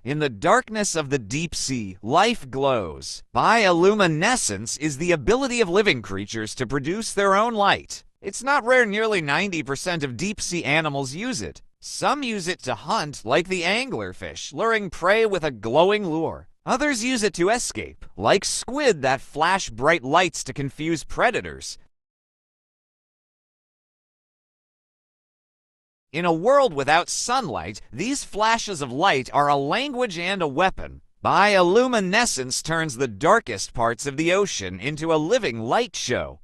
In the darkness of the deep sea, life glows. Bioluminescence is the ability of living creatures to produce their own light. It's not rare, nearly 90% of deep-sea animals use it. Some use it to hunt, like the anglerfish, luring prey with a glowing lure. Others use it to escape, like squid that flash bright lights to confuse predators. In a world without sunlight, these flashes of light are a language and a weapon. Bioluminescence turns the darkest parts of the ocean into a living light show.